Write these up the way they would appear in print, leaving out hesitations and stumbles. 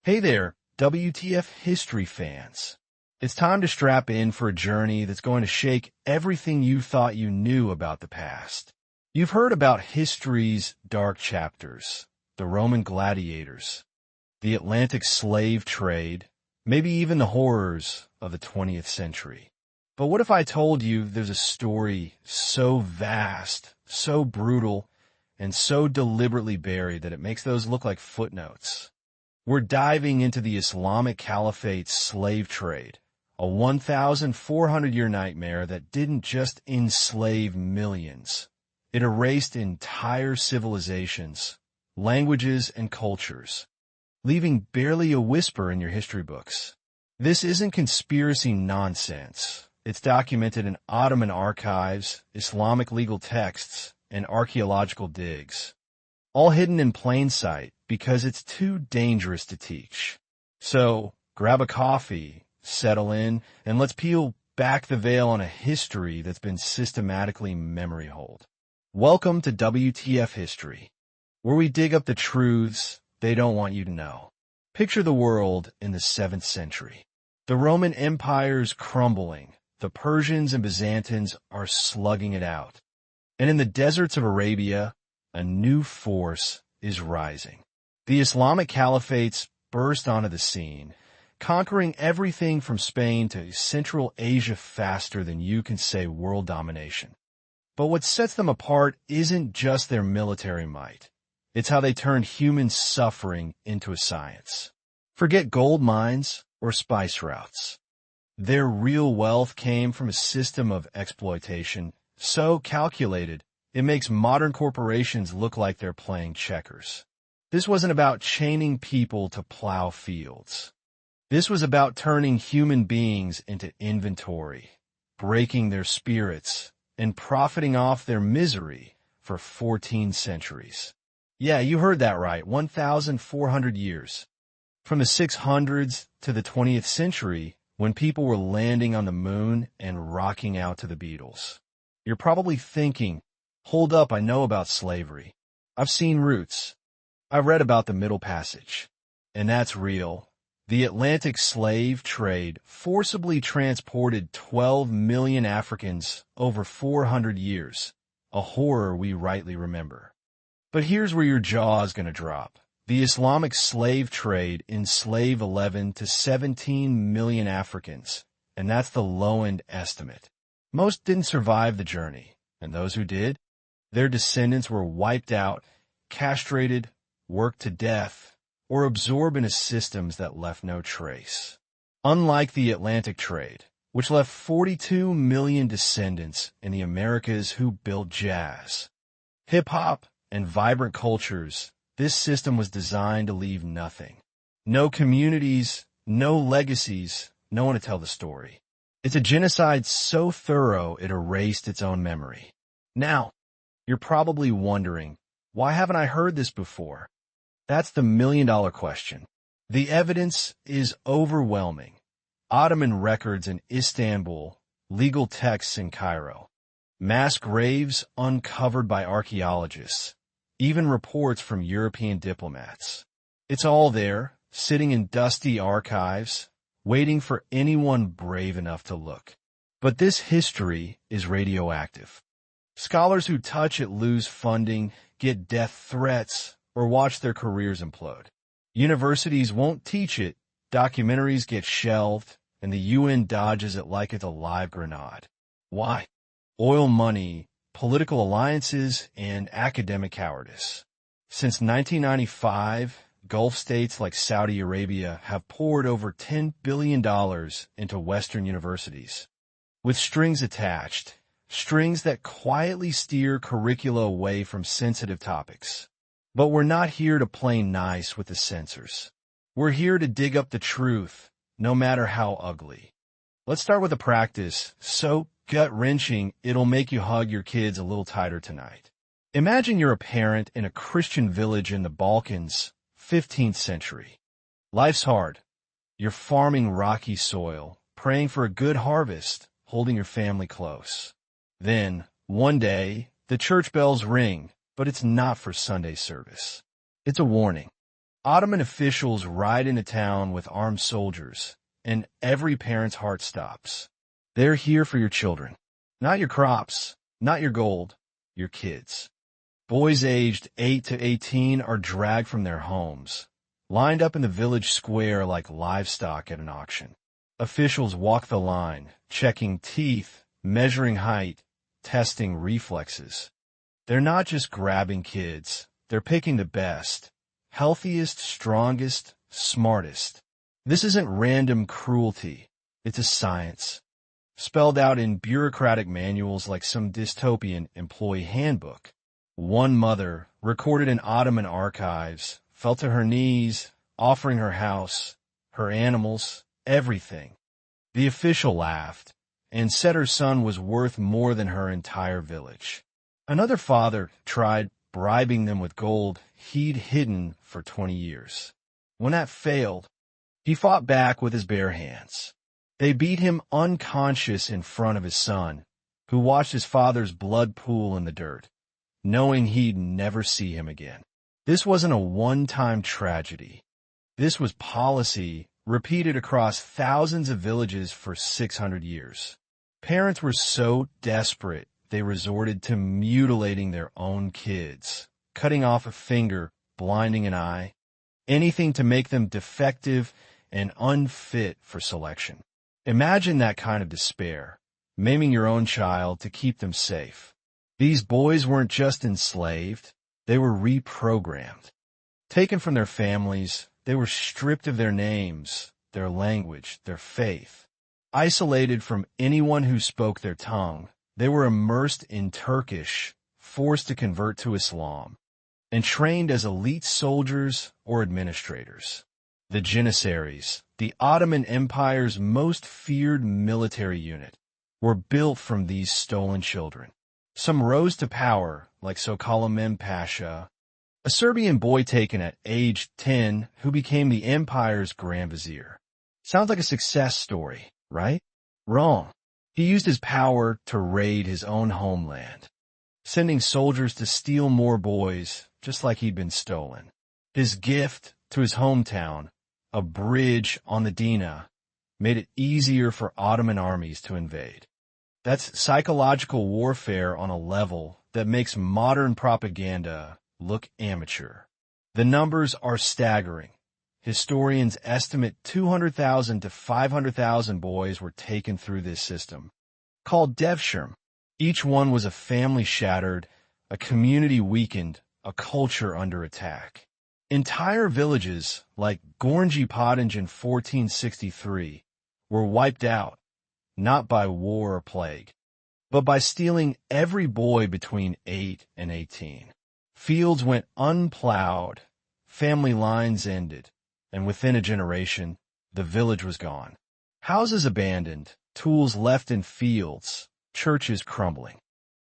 Hey there, WTF History fans. It's time to strap in for a journey that's going to shake everything you thought you knew about the past. You've heard about history's dark chapters, the Roman gladiators, the Atlantic slave trade, maybe even the horrors of the 20th century. But what if I told you there's a story so vast, so brutal, and so deliberately buried that it makes those look like footnotes? We're diving into the Islamic Caliphate's slave trade, a 1,400-year nightmare that didn't just enslave millions. It erased entire civilizations, languages, and cultures, leaving barely a whisper in your history books. This isn't conspiracy nonsense. It's documented in Ottoman archives, Islamic legal texts, and archaeological digs, all hidden in plain sight because it's too dangerous to teach. So, grab a coffee, settle in, and let's peel back the veil on a history that's been systematically memory-holed. Welcome to WTF History, where we dig up the truths they don't want you to know. Picture the world in the 7th century. The Roman Empire's crumbling. The Persians and Byzantines are slugging it out. And in the deserts of Arabia, a new force is rising. The Islamic Caliphates burst onto the scene, conquering everything from Spain to Central Asia faster than you can say world domination. But what sets them apart isn't just their military might. It's how they turned human suffering into a science. Forget gold mines or spice routes. Their real wealth came from a system of exploitation so calculated it makes modern corporations look like they're playing checkers. This wasn't about chaining people to plow fields. This was about turning human beings into inventory, breaking their spirits, and profiting off their misery for 14 centuries. Yeah, you heard that right, 1,400 years. From the 600s to the 20th century, when people were landing on the moon and rocking out to the Beatles. You're probably thinking, hold up, I know about slavery. I've seen Roots. I've read about the Middle Passage. And that's real. The Atlantic slave trade forcibly transported 12 million Africans over 400 years, a horror we rightly remember. But here's where your jaw is going to drop. The Islamic slave trade enslaved 11 to 17 million Africans, and that's the low-end estimate. Most didn't survive the journey, and those who did, their descendants were wiped out, castrated, worked to death, or absorbed into systems that left no trace. Unlike the Atlantic trade, which left 42 million descendants in the Americas who built jazz, hip-hop, and vibrant cultures, this system was designed to leave nothing. No communities, no legacies, no one to tell the story. It's a genocide so thorough it erased its own memory. Now, you're probably wondering, why haven't I heard this before? That's the million-dollar question. The evidence is overwhelming. Ottoman records in Istanbul, legal texts in Cairo, mass graves uncovered by archaeologists, even reports from European diplomats. It's all there, sitting in dusty archives, waiting for anyone brave enough to look. But this history is radioactive. Scholars who touch it lose funding, get death threats, or watch their careers implode. Universities won't teach it, documentaries get shelved, and the UN dodges it like it's a live grenade. Why? Oil money, political alliances, and academic cowardice. Since 1995, Gulf states like Saudi Arabia have poured over $10 billion into Western universities, with strings attached, strings that quietly steer curricula away from sensitive topics. But we're not here to play nice with the censors. We're here to dig up the truth, no matter how ugly. Let's start with a practice so gut-wrenching it'll make you hug your kids a little tighter tonight. Imagine you're a parent in a Christian village in the Balkans, 15th century. Life's hard. You're farming rocky soil, praying for a good harvest, holding your family close. Then, one day, the church bells ring, but it's not for Sunday service. It's a warning. Ottoman officials ride into town with armed soldiers, and every parent's heart stops. They're here for your children. Not your crops, not your gold, your kids. Boys aged 8 to 18 are dragged from their homes, lined up in the village square like livestock at an auction. Officials walk the line, checking teeth, measuring height, testing reflexes. They're not just grabbing kids, they're picking the best, healthiest, strongest, smartest. This isn't random cruelty, it's a science, spelled out in bureaucratic manuals like some dystopian employee handbook. One mother, recorded in Ottoman archives, fell to her knees, offering her house, her animals, everything. The official laughed and said her son was worth more than her entire village. Another father tried bribing them with gold he'd hidden for 20 years. When that failed, he fought back with his bare hands. They beat him unconscious in front of his son, who watched his father's blood pool in the dirt, knowing he'd never see him again. This wasn't a one-time tragedy. This was policy repeated across thousands of villages for 600 years. Parents were so desperate they resorted to mutilating their own kids, cutting off a finger, blinding an eye, anything to make them defective and unfit for selection. Imagine that kind of despair, maiming your own child to keep them safe. These boys weren't just enslaved, they were reprogrammed. Taken from their families, they were stripped of their names, their language, their faith. Isolated from anyone who spoke their tongue, they were immersed in Turkish, forced to convert to Islam, and trained as elite soldiers or administrators. The Janissaries, the Ottoman Empire's most feared military unit, were built from these stolen children. Some rose to power, like Sokolomem Pasha, a Serbian boy taken at age 10 who became the empire's Grand Vizier. Sounds like a success story, right? Wrong. He used his power to raid his own homeland, sending soldiers to steal more boys just like he'd been stolen. His gift to his hometown, a bridge on the Dina, made it easier for Ottoman armies to invade. That's psychological warfare on a level that makes modern propaganda look amateur. The numbers are staggering. Historians estimate 200,000 to 500,000 boys were taken through this system, called Devshirme. Each one was a family shattered, a community weakened, a culture under attack. Entire villages, like Gornji Potenge in 1463, were wiped out, not by war or plague, but by stealing every boy between 8 and 18. Fields went unplowed, family lines ended, and within a generation, the village was gone. Houses abandoned, tools left in fields, churches crumbling.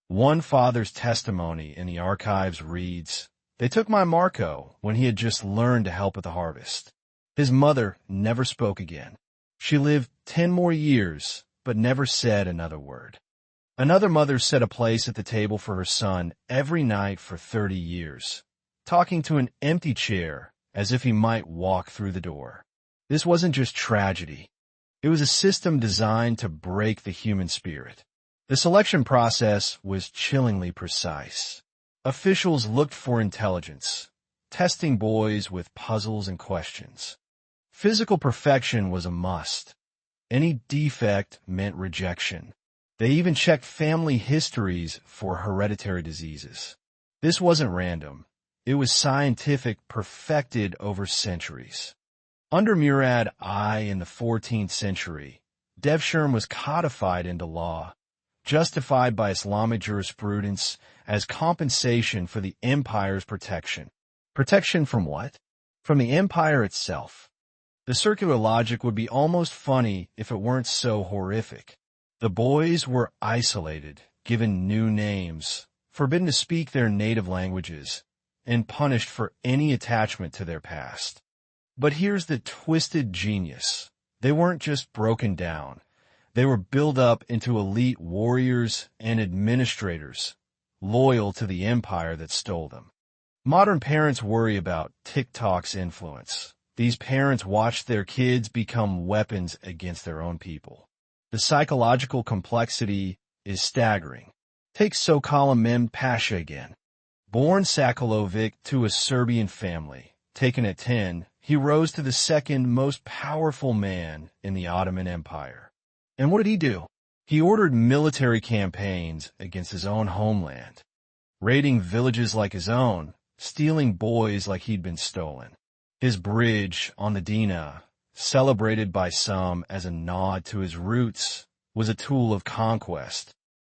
One father's testimony in the archives reads, "They took my Marco when he had just learned to help at the harvest." His mother never spoke again. She lived 10 more years, but never said another word. Another mother set a place at the table for her son every night for 30 years, talking to an empty chair as if he might walk through the door. This wasn't just tragedy. It was a system designed to break the human spirit. The selection process was chillingly precise. Officials looked for intelligence, testing boys with puzzles and questions. Physical perfection was a must. Any defect meant rejection. They even checked family histories for hereditary diseases. This wasn't random. It was scientific, perfected over centuries. Under Murad I in the 14th century, Devshirme was codified into law, justified by Islamic jurisprudence as compensation for the empire's protection. Protection from what? From the empire itself. The circular logic would be almost funny if it weren't so horrific. The boys were isolated, given new names, forbidden to speak their native languages, and punished for any attachment to their past. But here's the twisted genius. They weren't just broken down. They were built up into elite warriors and administrators, loyal to the empire that stole them. Modern parents worry about TikTok's influence. These parents watch their kids become weapons against their own people. The psychological complexity is staggering. Take Sokolem Mehmed Pasha again. Born Sakalovic to a Serbian family, taken at 10, he rose to the second most powerful man in the Ottoman Empire. And what did he do? He ordered military campaigns against his own homeland, raiding villages like his own, stealing boys like he'd been stolen. His bridge on the Dina, celebrated by some as a nod to his roots, was a tool of conquest,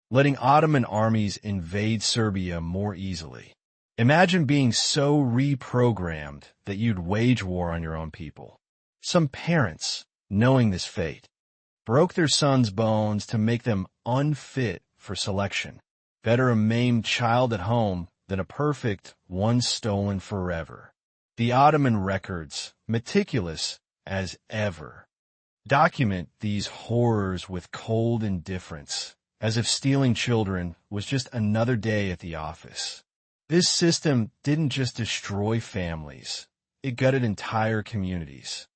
letting Ottoman armies invade Serbia more easily. Imagine being so reprogrammed that you'd wage war on your own people. Some parents, knowing this fate, broke their sons' bones to make them unfit for selection. Better a maimed child at home than a perfect one stolen forever. The Ottoman records, meticulous as ever, document these horrors with cold indifference, as if stealing children was just another day at the office. This system didn't just destroy families, it gutted entire communities.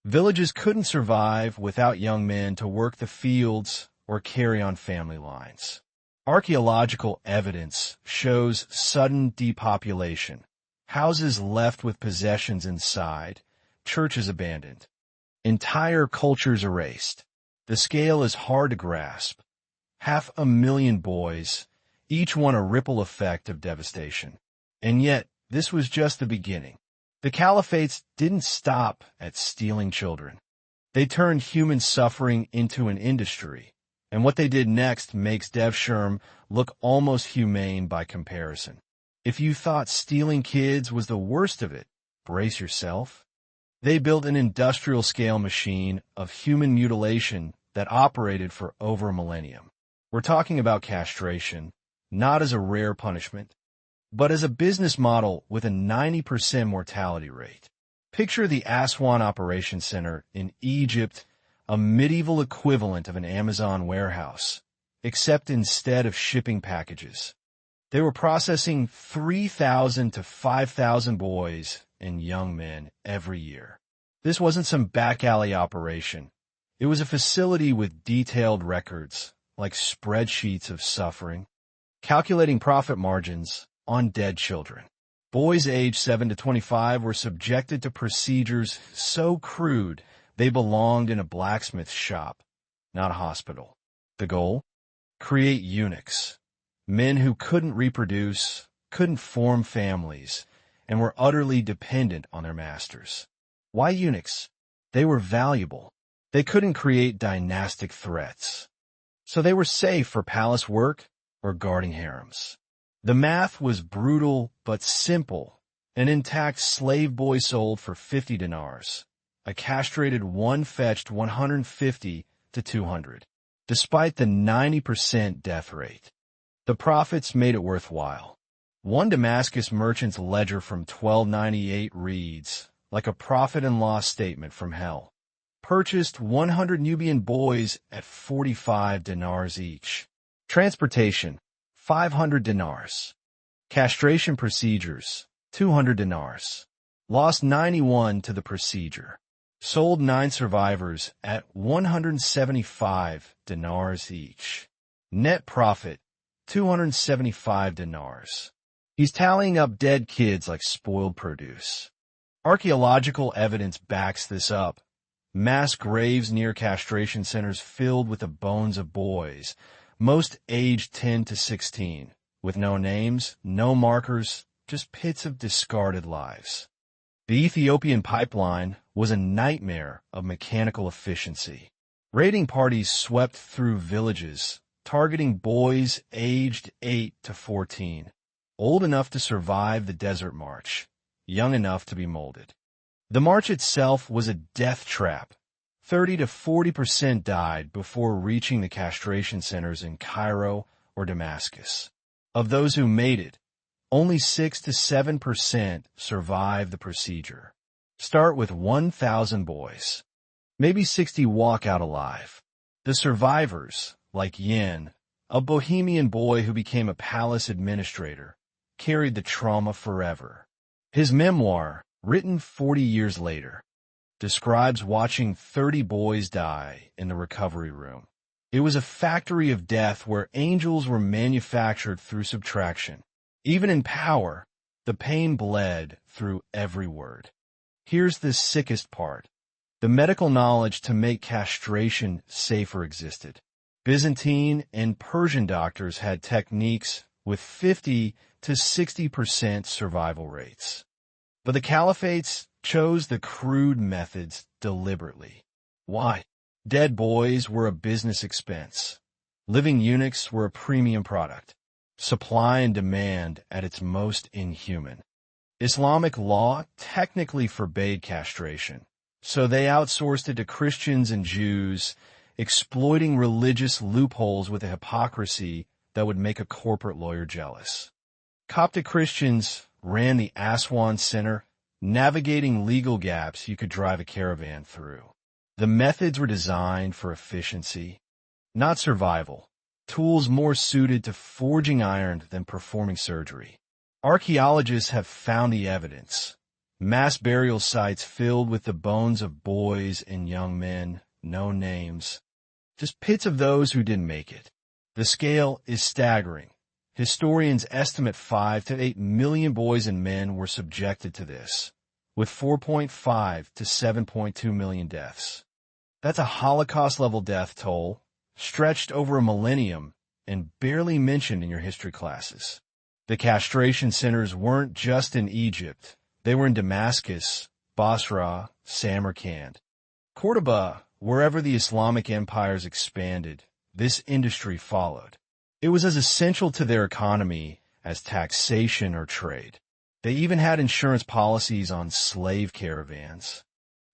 Villages couldn't survive without young men to work the fields or carry on family lines. Archaeological evidence shows sudden depopulation, houses left with possessions inside, churches abandoned, entire cultures erased. The scale is hard to grasp. 500,000 boys, each one a ripple effect of devastation. And yet, this was just the beginning. The Caliphates didn't stop at stealing children. They turned human suffering into an industry, and what they did next makes Devshirme look almost humane by comparison. If you thought stealing kids was the worst of it, brace yourself. They built an industrial-scale machine of human mutilation that operated for over a millennium. We're talking about castration, not as a rare punishment, but as a business model with a 90% mortality rate. Picture the Aswan Operations Center in Egypt, a medieval equivalent of an Amazon warehouse, except instead of shipping packages, they were processing 3,000 to 5,000 boys and young men every year. This wasn't some back alley operation. It was a facility with detailed records, like spreadsheets of suffering, calculating profit margins on dead children. Boys aged 7 to 25 were subjected to procedures so crude they belonged in a blacksmith shop, not a hospital. The goal? Create eunuchs, men who couldn't reproduce, couldn't form families, and were utterly dependent on their masters. Why eunuchs? They were valuable. They couldn't create dynastic threats, so they were safe for palace work or guarding harems. The math was brutal but simple. An intact slave boy sold for 50 dinars. A castrated one fetched 150 to 200. Despite the 90% death rate, the profits made it worthwhile. One Damascus merchant's ledger from 1298 reads, like a profit and loss statement from hell. Purchased 100 Nubian boys at 45 dinars each. Transportation, 500 dinars. Castration procedures, 200 dinars. Lost 91 to the procedure. Sold 9 survivors at 175 dinars each. Net profit, 275 dinars. He's tallying up dead kids like spoiled produce. Archaeological evidence backs this up. Mass graves near castration centers filled with the bones of boys, most aged 10 to 16, with no names, no markers, just pits of discarded lives. The Ethiopian pipeline was a nightmare of mechanical efficiency. Raiding parties swept through villages, targeting boys aged 8 to 14, old enough to survive the desert march, young enough to be molded. The march itself was a death trap. 30 to 40% died before reaching the castration centers in Cairo or Damascus. Of those who made it, only 6 to 7% survived the procedure. Start with 1,000 boys. Maybe 60 walk out alive. The survivors, like Yin, a Bohemian boy who became a palace administrator, carried the trauma forever. His memoir, written 40 years later, describes watching 30 boys die in the recovery room. It was a factory of death where angels were manufactured through subtraction. Even in power, the pain bled through every word. Here's the sickest part. The medical knowledge to make castration safer existed. Byzantine and Persian doctors had techniques with 50 to 60% survival rates. But the caliphates chose the crude methods deliberately. Why? Dead boys were a business expense. Living eunuchs were a premium product. Supply and demand at its most inhuman. Islamic law technically forbade castration, so they outsourced it to Christians and Jews, exploiting religious loopholes with a hypocrisy that would make a corporate lawyer jealous. Coptic Christians ran the Aswan Center, navigating legal gaps you could drive a caravan through. The methods were designed for efficiency, not survival, tools more suited to forging iron than performing surgery. Archaeologists have found the evidence. Mass burial sites filled with the bones of boys and young men, no names, just pits of those who didn't make it. The scale is staggering. Historians estimate 5 to 8 million boys and men were subjected to this, with 4.5 to 7.2 million deaths. That's a Holocaust-level death toll, stretched over a millennium and barely mentioned in your history classes. The castration centers weren't just in Egypt. They were in Damascus, Basra, Samarkand, Cordoba. Wherever the Islamic empires expanded, this industry followed. It was as essential to their economy as taxation or trade. They even had insurance policies on slave caravans,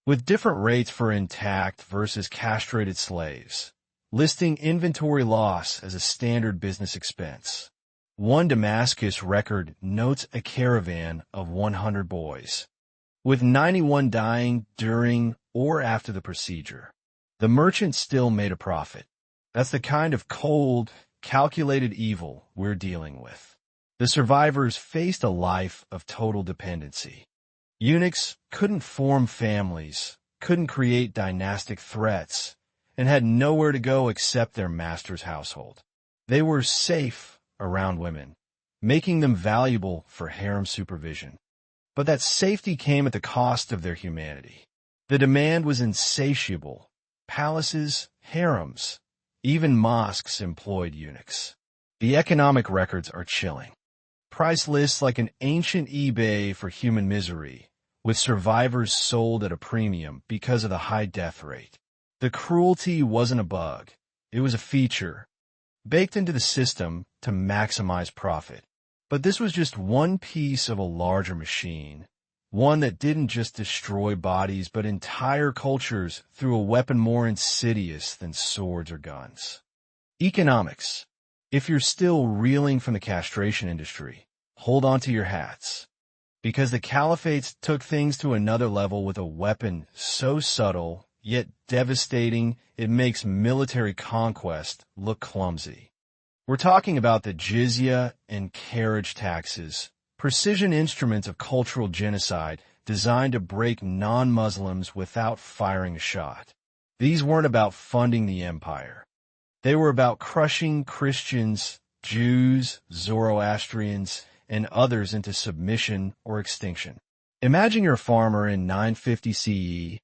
with different rates for intact versus castrated slaves, listing inventory loss as a standard business expense. One Damascus record notes a caravan of 100 boys, with 91 dying during or after the procedure. The merchant still made a profit. That's the kind of cold, calculated evil we're dealing with. The survivors faced a life of total dependency. Eunuchs couldn't form families, couldn't create dynastic threats, and had nowhere to go except their master's household. They were safe around women, making them valuable for harem supervision. But that safety came at the cost of their humanity. The demand was insatiable. Palaces, harems, even mosques employed eunuchs. The economic records are chilling. Price lists like an ancient eBay for human misery, with survivors sold at a premium because of the high death rate. The cruelty wasn't a bug. It was a feature, baked into the system to maximize profit. But this was just one piece of a larger machine. One that didn't just destroy bodies, but entire cultures through a weapon more insidious than swords or guns. Economics. If you're still reeling from the castration industry, hold on to your hats. Because the caliphates took things to another level with a weapon so subtle, yet devastating, it makes military conquest look clumsy. We're talking about the jizya and carriage taxes, precision instruments of cultural genocide designed to break non-Muslims without firing a shot. These weren't about funding the empire. They were about crushing Christians, Jews, Zoroastrians, and others into submission or extinction. Imagine you're a farmer in 950 CE,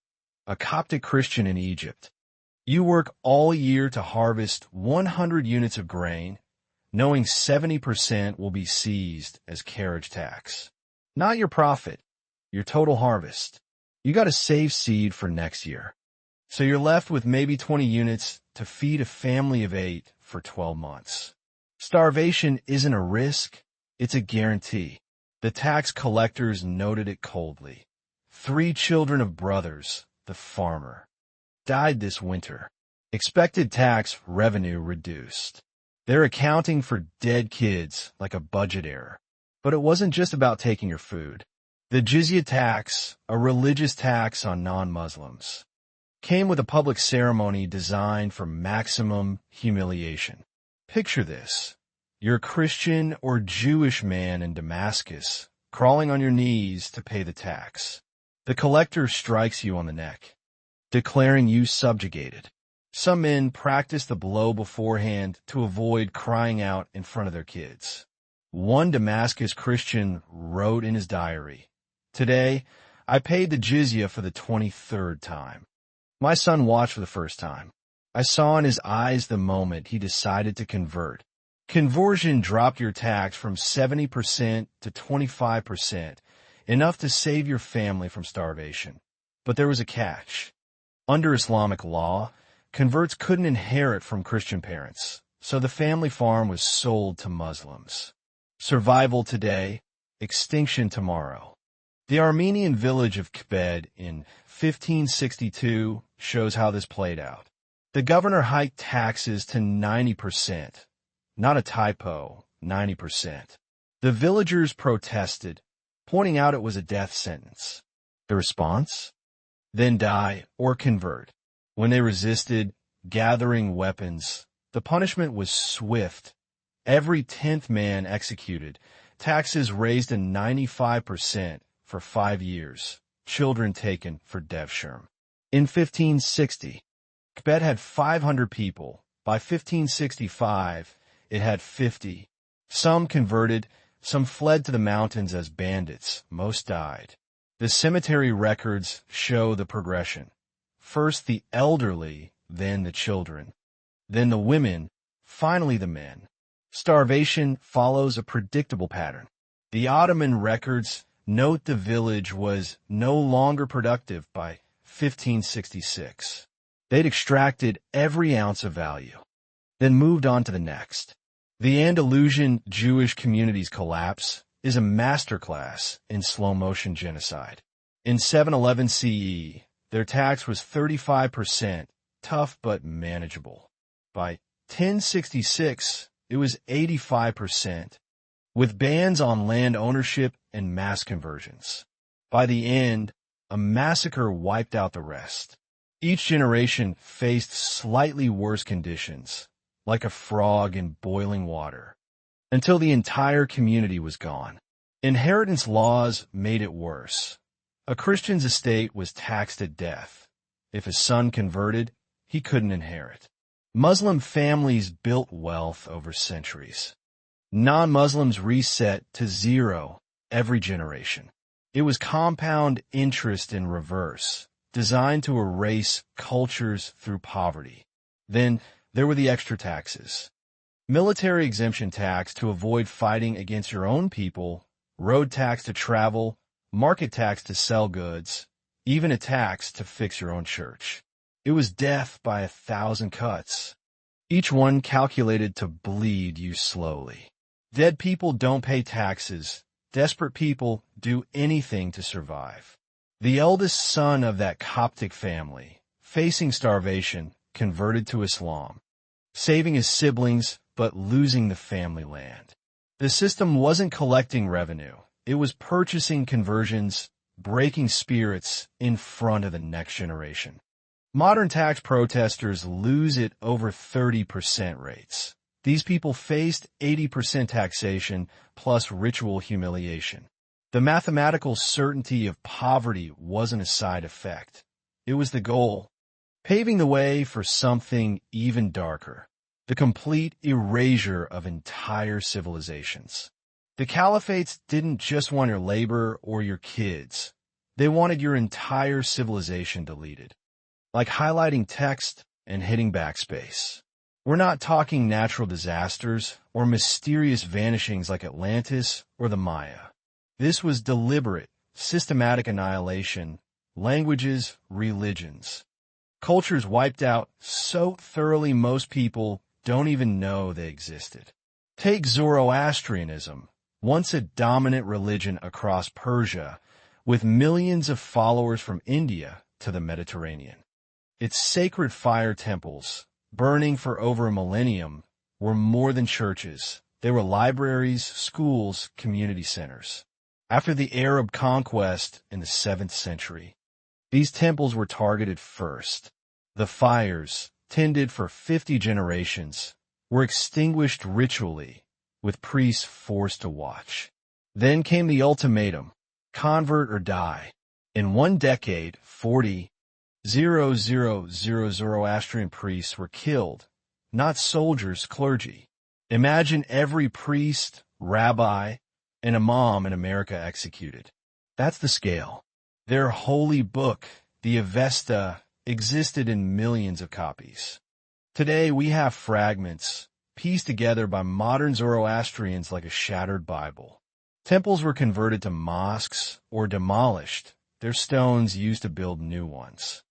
a Coptic Christian in Egypt. You work all year to harvest 100 units of grain, knowing 70% will be seized as carriage tax. Not your profit, your total harvest. You got to save seed for next year. So you're left with maybe 20 units to feed a family of 8 for 12 months. Starvation isn't a risk, it's a guarantee. The tax collectors noted it coldly. 3 children of brothers, the farmer, died this winter. Expected tax revenue reduced. They're accounting for dead kids like a budget error. But it wasn't just about taking your food. The jizya tax, a religious tax on non-Muslims, came with a public ceremony designed for maximum humiliation. Picture this. You're a Christian or Jewish man in Damascus, crawling on your knees to pay the tax. The collector strikes you on the neck, declaring you subjugated. Some men practice the blow beforehand to avoid crying out in front of their kids. One Damascus Christian wrote in his diary, "Today, I paid the jizya for the 23rd time. My son watched for the first time. I saw in his eyes the moment he decided to convert. Conversion dropped your tax from 70% to 25%, enough to save your family from starvation. But there was a catch. Under Islamic law, converts couldn't inherit from Christian parents, so the family farm was sold to Muslims. Survival today, extinction tomorrow." The Armenian village of Kbed in 1562 shows how this played out. The governor hiked taxes to 90%. Not a typo, 90%. The villagers protested, pointing out it was a death sentence. The response? Then die or convert. When they resisted, gathering weapons, the punishment was swift. Every 10th man executed, taxes raised to 95% for 5 years, children taken for Devshirme. In 1560, Kbed had 500 people. By 1565, it had 50. Some converted, some fled to the mountains as bandits, most died. The cemetery records show the progression. First the elderly, then the children, then the women, finally the men. Starvation follows a predictable pattern. The Ottoman records note the village was no longer productive by 1566. They'd extracted every ounce of value, then moved on to the next. The Andalusian Jewish community's collapse is a masterclass in slow-motion genocide. In 711 CE, their tax was 35%, tough but manageable. By 1066, it was 85%, with bans on land ownership and mass conversions. By the end, a massacre wiped out the rest. Each generation faced slightly worse conditions, like a frog in boiling water, until the entire community was gone. Inheritance laws made it worse. A Christian's estate was taxed at death. If his son converted, he couldn't inherit. Muslim families built wealth over centuries. Non-Muslims reset to zero every generation. It was compound interest in reverse, designed to erase cultures through poverty. Then there were the extra taxes. Military exemption tax to avoid fighting against your own people, road tax to travel, market tax to sell goods, even a tax to fix your own church. It was death by 1,000 cuts, each one calculated to bleed you slowly. Dead people don't pay taxes. Desperate people do anything to survive. The eldest son of that Coptic family, facing starvation, converted to Islam, saving his siblings but losing the family land. The system wasn't collecting revenue. It was purchasing conversions, breaking spirits in front of the next generation. Modern tax protesters lose at over 30% rates. These people faced 80% taxation plus ritual humiliation. The mathematical certainty of poverty wasn't a side effect. It was the goal, paving the way for something even darker, the complete erasure of entire civilizations. The Caliphates didn't just want your labor or your kids. They wanted your entire civilization deleted, like highlighting text and hitting backspace. We're not talking natural disasters or mysterious vanishings like Atlantis or the Maya. This was deliberate, systematic annihilation, languages, religions. Cultures wiped out so thoroughly most people don't even know they existed. Take Zoroastrianism, once a dominant religion across Persia, with millions of followers from India to the Mediterranean. Its sacred fire temples, burning for over a millennium, were more than churches. They were libraries, schools, community centers. After the Arab conquest in the 7th century, these temples were targeted first. The fires, tended for 50 generations, were extinguished ritually, with priests forced to watch. Then came the ultimatum, convert or die. In 1 decade, 40,000 Zoroastrian priests were killed, not soldiers, clergy. Imagine every priest, rabbi, and imam in America executed. That's the scale. Their holy book, the Avesta, existed in millions of copies. Today we have fragments, pieced together by modern Zoroastrians like a shattered Bible. Temples were converted to mosques or demolished, their stones used to build new ones.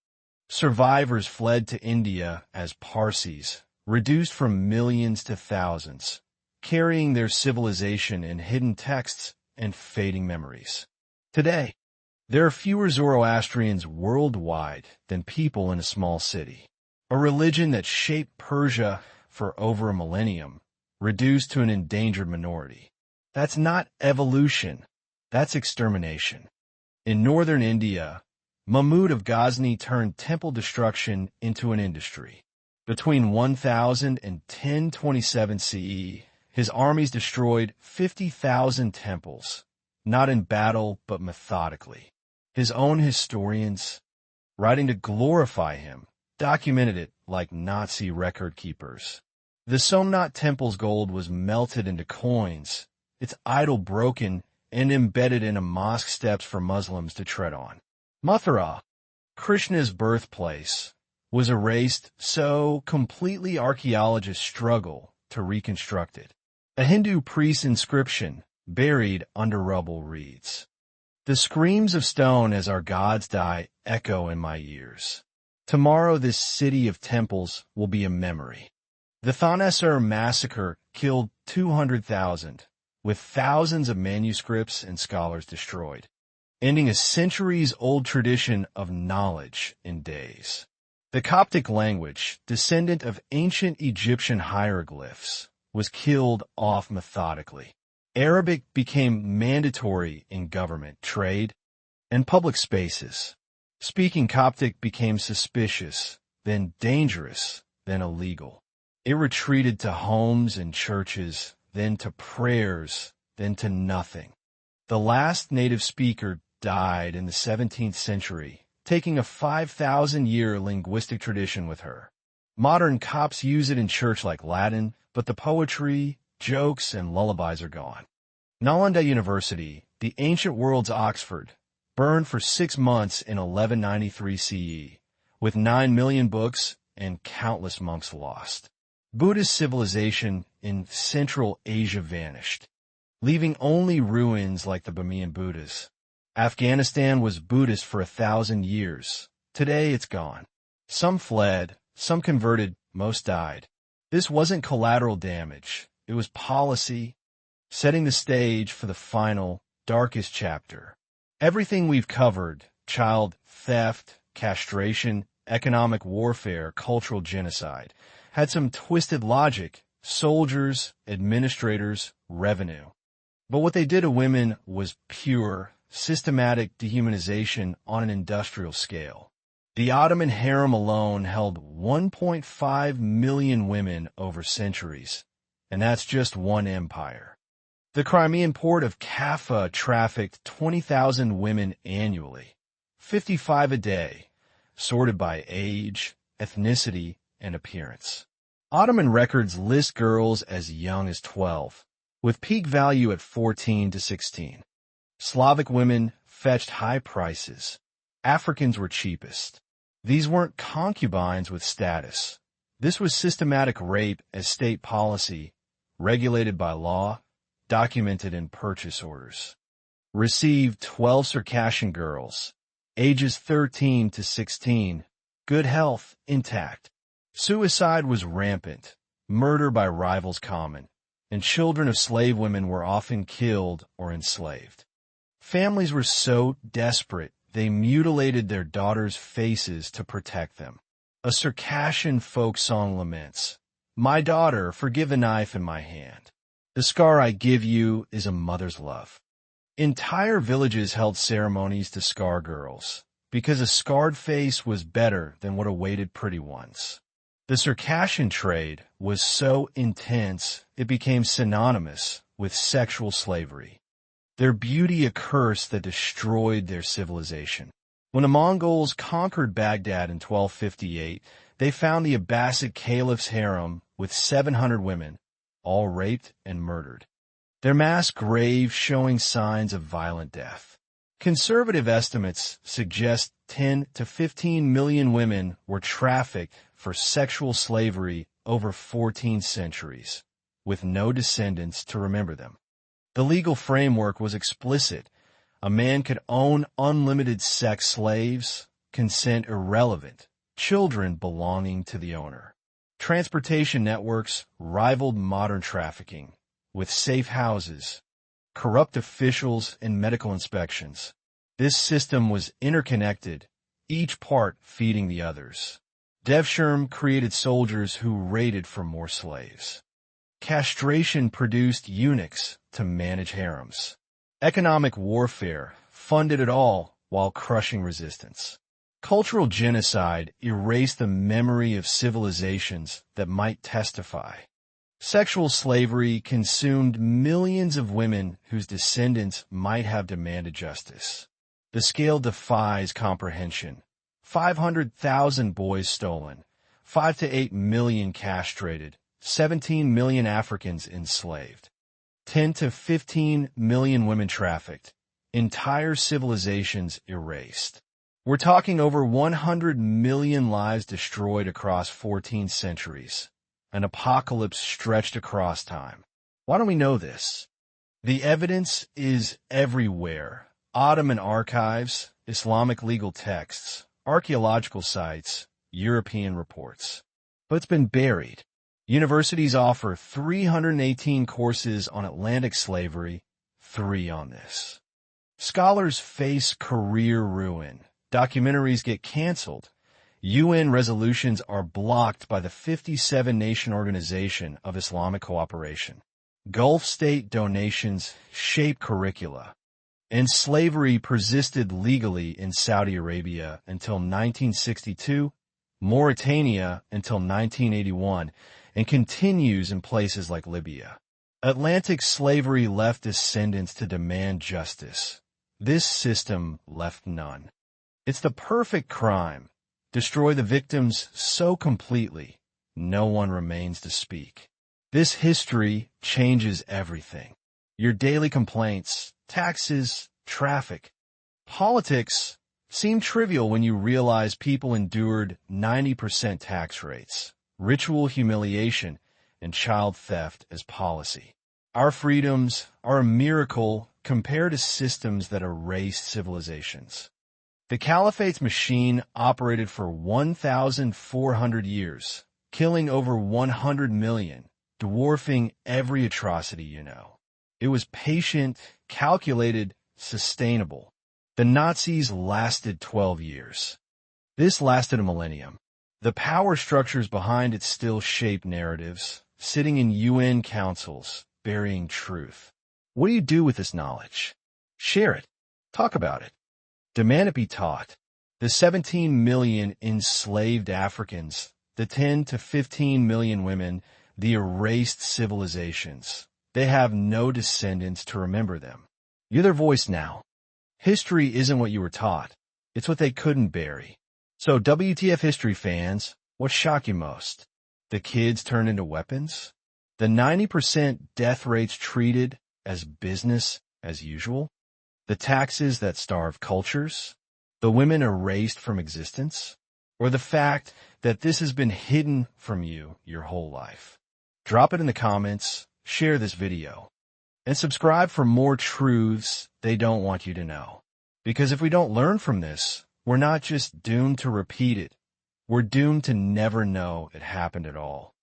Survivors fled to India as Parsis, reduced from millions to thousands, carrying their civilization in hidden texts and fading memories. Today, there are fewer Zoroastrians worldwide than people in a small city. A religion that shaped Persia for over a millennium, reduced to an endangered minority. That's not evolution, that's extermination. In northern India, Mahmud of Ghazni turned temple destruction into an industry. Between 1000 and 1027 CE, his armies destroyed 50,000 temples, not in battle but methodically. His own historians, writing to glorify him, documented it like Nazi record keepers. The Somnath Temple's gold was melted into coins, its idol broken and embedded into mosque steps for Muslims to tread on. Mathura, Krishna's birthplace, was erased so completely archaeologists struggle to reconstruct it. A Hindu priest's inscription, buried under rubble, reads, "The screams of stone as our gods die echo in my ears. Tomorrow this city of temples will be a memory." The Thanesar massacre killed 200,000, with thousands of manuscripts and scholars destroyed, ending a centuries-old tradition of knowledge in days. The Coptic language, descendant of ancient Egyptian hieroglyphs, was killed off methodically. Arabic became mandatory in government, trade, and public spaces. Speaking Coptic became suspicious, then dangerous, then illegal. It retreated to homes and churches, then to prayers, then to nothing. The last native speaker died in the 17th century, taking a 5,000-year linguistic tradition with her. Modern Copts use it in church like Latin, but the poetry, jokes, and lullabies are gone. Nalanda University, the ancient world's Oxford, burned for 6 months in 1193 CE, with 9 million books and countless monks lost. Buddhist civilization in Central Asia vanished, leaving only ruins like the Burmese Buddhas. Afghanistan was Buddhist for 1,000 years. Today it's gone. Some fled, some converted, most died. This wasn't collateral damage. It was policy, setting the stage for the final, darkest chapter. Everything we've covered, child theft, castration, economic warfare, cultural genocide, had some twisted logic, soldiers, administrators, revenue. But what they did to women was pure, systematic dehumanization on an industrial scale. The Ottoman harem alone held 1.5 million women over centuries, and that's just one empire. The Crimean port of Kaffa trafficked 20,000 women annually, 55 a day, sorted by age, ethnicity, and appearance. Ottoman records list girls as young as 12, with peak value at 14 to 16. Slavic women fetched high prices. Africans were cheapest. These weren't concubines with status. This was systematic rape as state policy, regulated by law, documented in purchase orders. Received 12 Circassian girls, ages 13 to 16, good health, intact. Suicide was rampant, murder by rivals common, and children of slave women were often killed or enslaved. Families were so desperate they mutilated their daughters' faces to protect them. A Circassian folk song laments, "My daughter, forgive the knife in my hand. The scar I give you is a mother's love." Entire villages held ceremonies to scar girls, because a scarred face was better than what awaited pretty ones. The Circassian trade was so intense it became synonymous with sexual slavery. Their beauty a curse that destroyed their civilization. When the Mongols conquered Baghdad in 1258, they found the Abbasid caliph's harem with 700 women, all raped and murdered. Their mass graves showing signs of violent death. Conservative estimates suggest 10 to 15 million women were trafficked for sexual slavery over 14 centuries, with no descendants to remember them. The legal framework was explicit. A man could own unlimited sex slaves, consent irrelevant, children belonging to the owner. Transportation networks rivaled modern trafficking, with safe houses, corrupt officials, and medical inspections. This system was interconnected, each part feeding the others. Devshirme created soldiers who raided for more slaves. Castration produced eunuchs to manage harems. Economic warfare funded it all while crushing resistance. Cultural genocide erased the memory of civilizations that might testify. Sexual slavery consumed millions of women whose descendants might have demanded justice. The scale defies comprehension. 500,000 boys stolen, 5 to 8 million castrated, 17 million Africans enslaved, 10 to 15 million women trafficked, entire civilizations erased. We're talking over 100 million lives destroyed across 14 centuries, an apocalypse stretched across time. Why don't we know this? The evidence is everywhere. Ottoman archives, Islamic legal texts, archaeological sites, European reports. But it's been buried. Universities offer 318 courses on Atlantic slavery, 3 on this. Scholars face career ruin. Documentaries get canceled. UN resolutions are blocked by the 57-nation Organization of Islamic Cooperation. Gulf state donations shape curricula. And slavery persisted legally in Saudi Arabia until 1962, Mauritania until 1981, and continues in places like Libya. Atlantic slavery left descendants to demand justice. This system left none. It's the perfect crime. Destroy the victims so completely, no one remains to speak. This history changes everything. Your daily complaints, taxes, traffic, politics seem trivial when you realize people endured 90% tax rates, ritual humiliation, and child theft as policy. Our freedoms are a miracle compared to systems that erased civilizations. The Caliphate's machine operated for 1,400 years, killing over 100 million, dwarfing every atrocity you know. It was patient, calculated, sustainable. The Nazis lasted 12 years. This lasted a millennium. The power structures behind it still shape narratives, sitting in UN councils, burying truth. What do you do with this knowledge? Share it. Talk about it. Demand it be taught. The 17 million enslaved Africans, the 10 to 15 million women, the erased civilizations. They have no descendants to remember them. You're their voice now. History isn't what you were taught. It's what they couldn't bury. So WTF History fans, what shocked you most? The kids turned into weapons? The 90% death rates treated as business as usual? The taxes that starve cultures? The women erased from existence? Or the fact that this has been hidden from you your whole life? Drop it in the comments, share this video, and subscribe for more truths they don't want you to know. Because if we don't learn from this, we're not just doomed to repeat it. We're doomed to never know it happened at all.